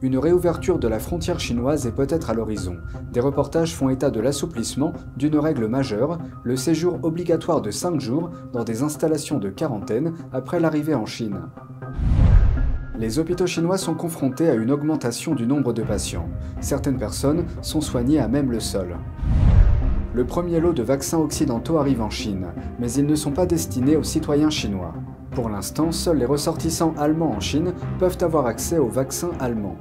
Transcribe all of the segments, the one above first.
Une réouverture de la frontière chinoise est peut-être à l'horizon. Des reportages font état de l'assouplissement d'une règle majeure, le séjour obligatoire de 5 jours dans des installations de quarantaine après l'arrivée en Chine. Les hôpitaux chinois sont confrontés à une augmentation du nombre de patients. Certaines personnes sont soignées à même le sol. Le premier lot de vaccins occidentaux arrive en Chine, mais ils ne sont pas destinés aux citoyens chinois. Pour l'instant, seuls les ressortissants allemands en Chine peuvent avoir accès aux vaccins allemands.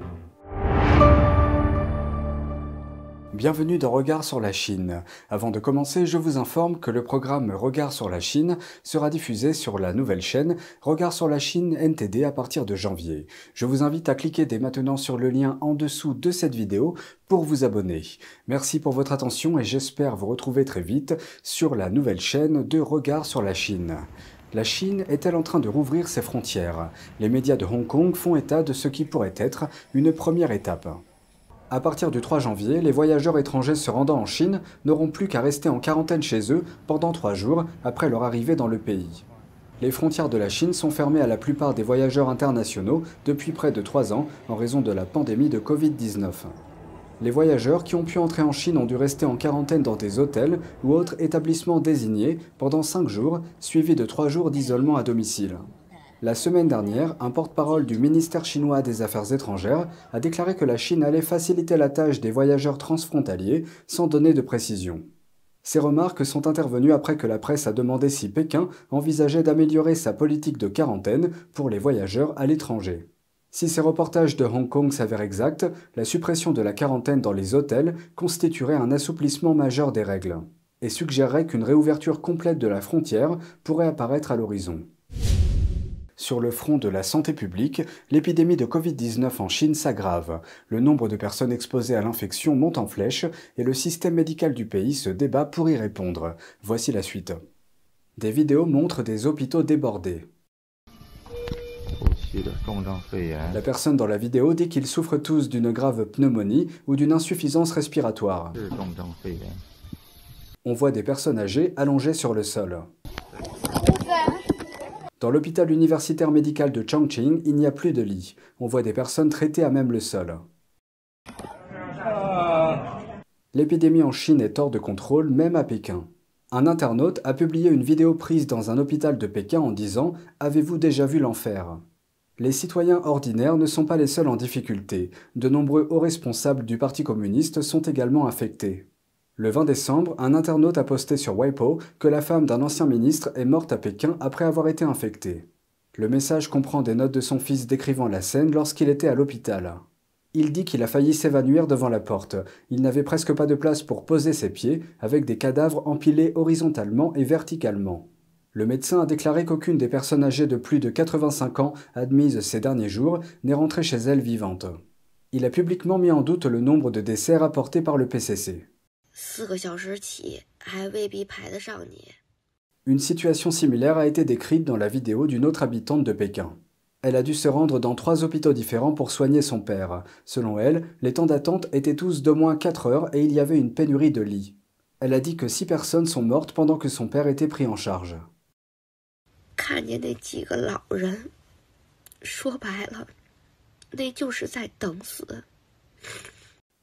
Bienvenue dans Regard sur la Chine. Avant de commencer, je vous informe que le programme Regard sur la Chine sera diffusé sur la nouvelle chaîne Regard sur la Chine NTD à partir de janvier. Je vous invite à cliquer dès maintenant sur le lien en dessous de cette vidéo pour vous abonner. Merci pour votre attention et j'espère vous retrouver très vite sur la nouvelle chaîne de Regard sur la Chine. La Chine est-elle en train de rouvrir ses frontières? Les médias de Hong Kong font état de ce qui pourrait être une première étape. À partir du 3 janvier, les voyageurs étrangers se rendant en Chine n'auront plus qu'à rester en quarantaine chez eux pendant 3 jours après leur arrivée dans le pays. Les frontières de la Chine sont fermées à la plupart des voyageurs internationaux depuis près de 3 ans en raison de la pandémie de Covid-19. Les voyageurs qui ont pu entrer en Chine ont dû rester en quarantaine dans des hôtels ou autres établissements désignés pendant 5 jours, suivis de 3 jours d'isolement à domicile. La semaine dernière, un porte-parole du ministère chinois des Affaires étrangères a déclaré que la Chine allait faciliter la tâche des voyageurs transfrontaliers sans donner de précision. Ces remarques sont intervenues après que la presse a demandé si Pékin envisageait d'améliorer sa politique de quarantaine pour les voyageurs à l'étranger. Si ces reportages de Hong Kong s'avèrent exacts, la suppression de la quarantaine dans les hôtels constituerait un assouplissement majeur des règles et suggérerait qu'une réouverture complète de la frontière pourrait apparaître à l'horizon. Sur le front de la santé publique, l'épidémie de Covid-19 en Chine s'aggrave. Le nombre de personnes exposées à l'infection monte en flèche et le système médical du pays se débat pour y répondre. Voici la suite. Des vidéos montrent des hôpitaux débordés. La personne dans la vidéo dit qu'ils souffrent tous d'une grave pneumonie ou d'une insuffisance respiratoire. On voit des personnes âgées allongées sur le sol. Dans l'hôpital universitaire médical de Chongqing, il n'y a plus de lits. On voit des personnes traitées à même le sol. L'épidémie en Chine est hors de contrôle, même à Pékin. Un internaute a publié une vidéo prise dans un hôpital de Pékin en disant « Avez-vous déjà vu l'enfer ?» Les citoyens ordinaires ne sont pas les seuls en difficulté. De nombreux hauts responsables du Parti communiste sont également infectés. Le 20 décembre, un internaute a posté sur Weibo que la femme d'un ancien ministre est morte à Pékin après avoir été infectée. Le message comprend des notes de son fils décrivant la scène lorsqu'il était à l'hôpital. Il dit qu'il a failli s'évanouir devant la porte. Il n'avait presque pas de place pour poser ses pieds, avec des cadavres empilés horizontalement et verticalement. Le médecin a déclaré qu'aucune des personnes âgées de plus de 85 ans admises ces derniers jours n'est rentrée chez elle vivante. Il a publiquement mis en doute le nombre de décès rapportés par le PCC. Une situation similaire a été décrite dans la vidéo d'une autre habitante de Pékin. Elle a dû se rendre dans 3 hôpitaux différents pour soigner son père. Selon elle, les temps d'attente étaient tous d'au moins 4 heures et il y avait une pénurie de lits. Elle a dit que 6 personnes sont mortes pendant que son père était pris en charge.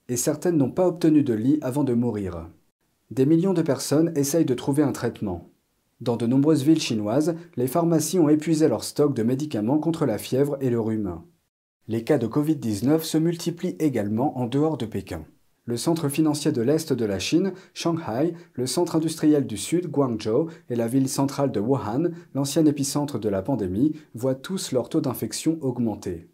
Et certaines n'ont pas obtenu de lit avant de mourir. Des millions de personnes essayent de trouver un traitement. Dans de nombreuses villes chinoises, les pharmacies ont épuisé leur stock de médicaments contre la fièvre et le rhume. Les cas de Covid-19 se multiplient également en dehors de Pékin. Le centre financier de l'Est de la Chine, Shanghai, le centre industriel du Sud, Guangzhou, et la ville centrale de Wuhan, l'ancien épicentre de la pandémie, voient tous leur taux d'infection augmenter.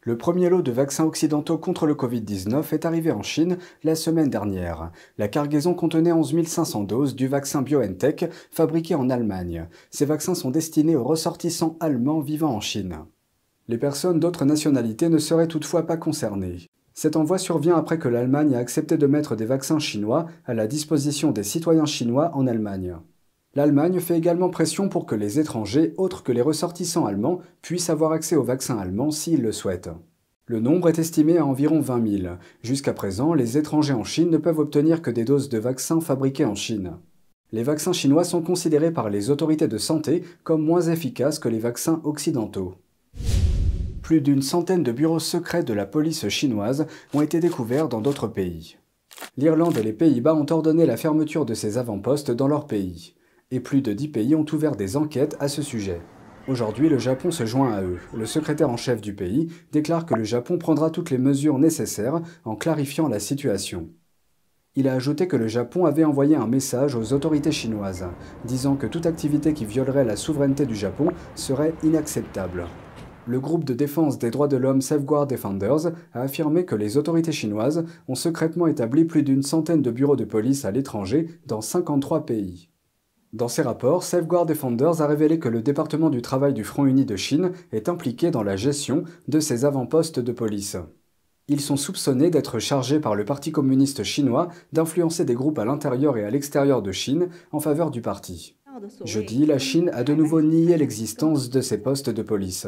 Le premier lot de vaccins occidentaux contre le Covid-19 est arrivé en Chine la semaine dernière. La cargaison contenait 11 500 doses du vaccin BioNTech fabriqué en Allemagne. Ces vaccins sont destinés aux ressortissants allemands vivant en Chine. Les personnes d'autres nationalités ne seraient toutefois pas concernées. Cet envoi survient après que l'Allemagne a accepté de mettre des vaccins chinois à la disposition des citoyens chinois en Allemagne. L'Allemagne fait également pression pour que les étrangers, autres que les ressortissants allemands, puissent avoir accès aux vaccins allemands s'ils le souhaitent. Le nombre est estimé à environ 20 000. Jusqu'à présent, les étrangers en Chine ne peuvent obtenir que des doses de vaccins fabriquées en Chine. Les vaccins chinois sont considérés par les autorités de santé comme moins efficaces que les vaccins occidentaux. Plus d'une centaine de bureaux secrets de la police chinoise ont été découverts dans d'autres pays. L'Irlande et les Pays-Bas ont ordonné la fermeture de ces avant-postes dans leur pays. Et plus de 10 pays ont ouvert des enquêtes à ce sujet. Aujourd'hui, le Japon se joint à eux. Le secrétaire en chef du pays déclare que le Japon prendra toutes les mesures nécessaires en clarifiant la situation. Il a ajouté que le Japon avait envoyé un message aux autorités chinoises, disant que toute activité qui violerait la souveraineté du Japon serait inacceptable. Le groupe de défense des droits de l'homme Safeguard Defenders a affirmé que les autorités chinoises ont secrètement établi plus d'une centaine de bureaux de police à l'étranger dans 53 pays. Dans ses rapports, Safeguard Defenders a révélé que le département du travail du Front uni de Chine est impliqué dans la gestion de ces avant-postes de police. Ils sont soupçonnés d'être chargés par le Parti communiste chinois d'influencer des groupes à l'intérieur et à l'extérieur de Chine en faveur du parti. Jeudi, la Chine a de nouveau nié l'existence de ces postes de police.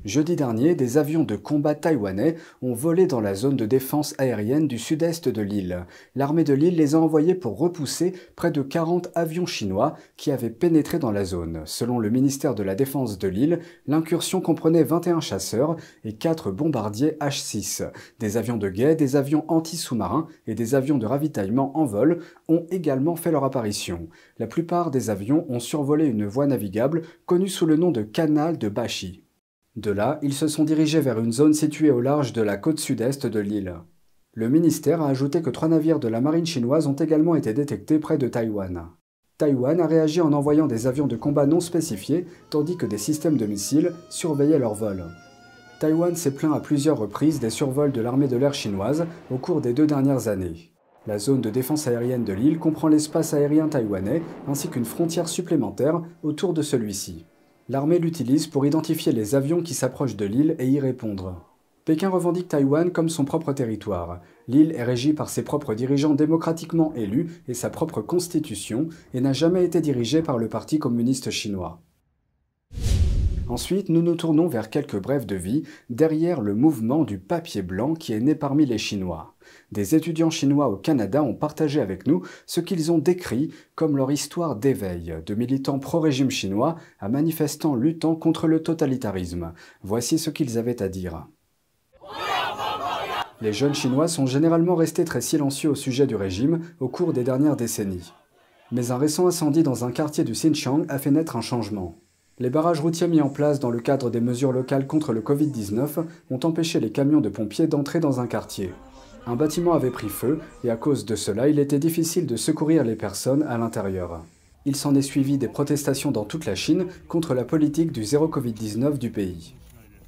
Jeudi dernier, des avions de combat taïwanais ont volé dans la zone de défense aérienne du sud-est de l'île. L'armée de l'île les a envoyés pour repousser près de 40 avions chinois qui avaient pénétré dans la zone. Selon le ministère de la Défense de l'île, l'incursion comprenait 21 chasseurs et 4 bombardiers H-6. Des avions de guet, des avions anti-sous-marins et des avions de ravitaillement en vol ont également fait leur apparition. La plupart des avions ont survolé une voie navigable connue sous le nom de canal de Bashi. De là, ils se sont dirigés vers une zone située au large de la côte sud-est de l'île. Le ministère a ajouté que 3 navires de la marine chinoise ont également été détectés près de Taïwan. Taïwan a réagi en envoyant des avions de combat non spécifiés, tandis que des systèmes de missiles surveillaient leur vol. Taïwan s'est plaint à plusieurs reprises des survols de l'armée de l'air chinoise au cours des 2 dernières années. La zone de défense aérienne de l'île comprend l'espace aérien taïwanais ainsi qu'une frontière supplémentaire autour de celui-ci. L'armée l'utilise pour identifier les avions qui s'approchent de l'île et y répondre. Pékin revendique Taïwan comme son propre territoire. L'île est régie par ses propres dirigeants démocratiquement élus et sa propre constitution et n'a jamais été dirigée par le Parti communiste chinois. Ensuite, nous nous tournons vers quelques brèves de vie derrière le mouvement du papier blanc qui est né parmi les Chinois. Des étudiants chinois au Canada ont partagé avec nous ce qu'ils ont décrit comme leur histoire d'éveil, de militants pro-régime chinois à manifestants luttant contre le totalitarisme. Voici ce qu'ils avaient à dire. Les jeunes Chinois sont généralement restés très silencieux au sujet du régime au cours des dernières décennies. Mais un récent incendie dans un quartier du Xinjiang a fait naître un changement. Les barrages routiers mis en place dans le cadre des mesures locales contre le Covid-19 ont empêché les camions de pompiers d'entrer dans un quartier. Un bâtiment avait pris feu et à cause de cela, il était difficile de secourir les personnes à l'intérieur. Il s'en est suivi des protestations dans toute la Chine contre la politique du zéro Covid-19 du pays.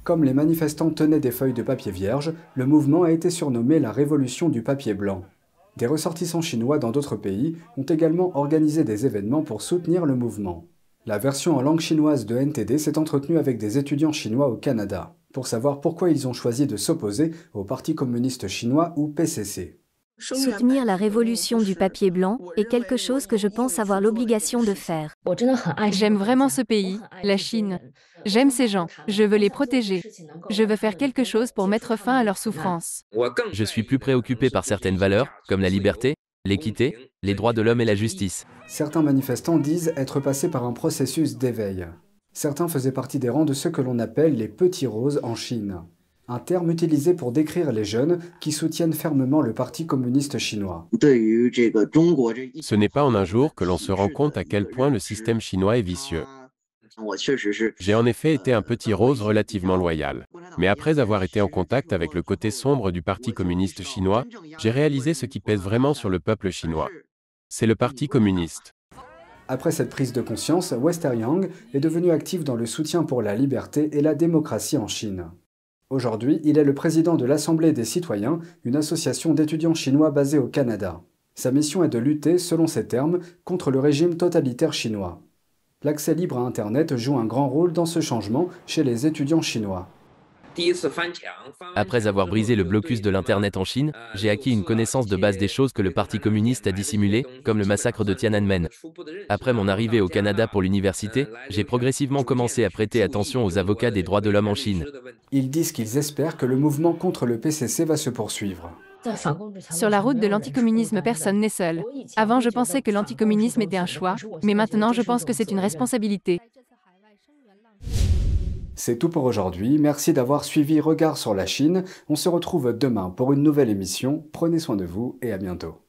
Comme les manifestants tenaient des feuilles de papier vierge, le mouvement a été surnommé la révolution du papier blanc. Des ressortissants chinois dans d'autres pays ont également organisé des événements pour soutenir le mouvement. La version en langue chinoise de NTD s'est entretenue avec des étudiants chinois au Canada, pour savoir pourquoi ils ont choisi de s'opposer au Parti communiste chinois ou PCC. Soutenir la révolution du papier blanc est quelque chose que je pense avoir l'obligation de faire. J'aime vraiment ce pays, la Chine. J'aime ces gens, je veux les protéger. Je veux faire quelque chose pour mettre fin à leur souffrance. Je suis plus préoccupé par certaines valeurs, comme la liberté, l'équité, les droits de l'homme et la justice. Certains manifestants disent être passés par un processus d'éveil. Certains faisaient partie des rangs de ceux que l'on appelle les petits roses en Chine. Un terme utilisé pour décrire les jeunes qui soutiennent fermement le Parti communiste chinois. Ce n'est pas en un jour que l'on se rend compte à quel point le système chinois est vicieux. J'ai en effet été un petit rose relativement loyal. Mais après avoir été en contact avec le côté sombre du Parti communiste chinois, j'ai réalisé ce qui pèse vraiment sur le peuple chinois. C'est le Parti communiste. Après cette prise de conscience, Wester Yang est devenu actif dans le soutien pour la liberté et la démocratie en Chine. Aujourd'hui, il est le président de l'Assemblée des citoyens, une association d'étudiants chinois basée au Canada. Sa mission est de lutter, selon ses termes, contre le régime totalitaire chinois. L'accès libre à Internet joue un grand rôle dans ce changement chez les étudiants chinois. Après avoir brisé le blocus de l'Internet en Chine, j'ai acquis une connaissance de base des choses que le Parti communiste a dissimulées, comme le massacre de Tiananmen. Après mon arrivée au Canada pour l'université, j'ai progressivement commencé à prêter attention aux avocats des droits de l'homme en Chine. Ils disent qu'ils espèrent que le mouvement contre le PCC va se poursuivre. Sur la route de l'anticommunisme, personne n'est seul. Avant, je pensais que l'anticommunisme était un choix, mais maintenant je pense que c'est une responsabilité. C'est tout pour aujourd'hui. Merci d'avoir suivi Regard sur la Chine. On se retrouve demain pour une nouvelle émission. Prenez soin de vous et à bientôt.